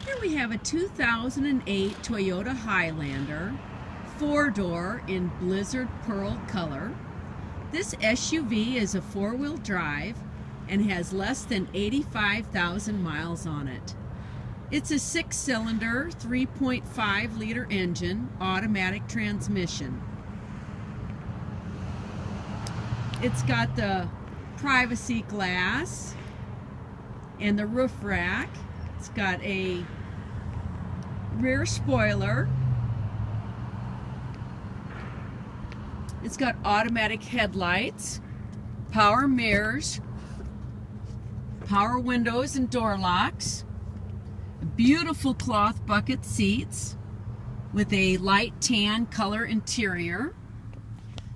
Here we have a 2008 Toyota Highlander, 4-door in Blizzard Pearl color. This SUV is a 4-wheel drive and has less than 85,000 miles on it. It's a 6-cylinder, 3.5-liter engine, automatic transmission. It's got the privacy glass and the roof rack. It's got a rear spoiler. It's got automatic headlights, power mirrors, power windows and door locks, beautiful cloth bucket seats with a light tan color interior,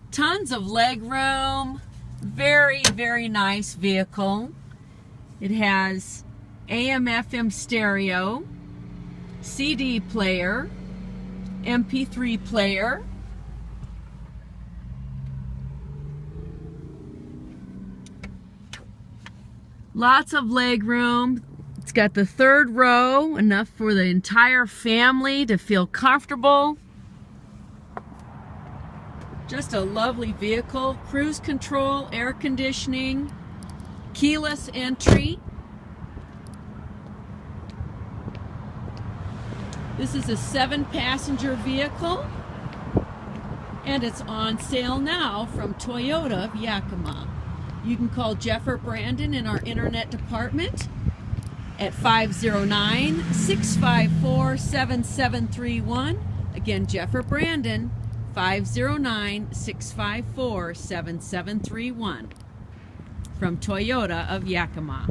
tons of leg room, very nice vehicle. It has AM/FM stereo, CD player, MP3 player, lots of leg room. It's got the 3rd row, enough for the entire family to feel comfortable. Just a lovely vehicle. Cruise control, air conditioning, keyless entry. This is a 7-passenger vehicle, and it's on sale now from Toyota of Yakima. You can call Jeff or Brandon in our internet department at 509-654-7731. Again, Jeff or Brandon, 509-654-7731 from Toyota of Yakima.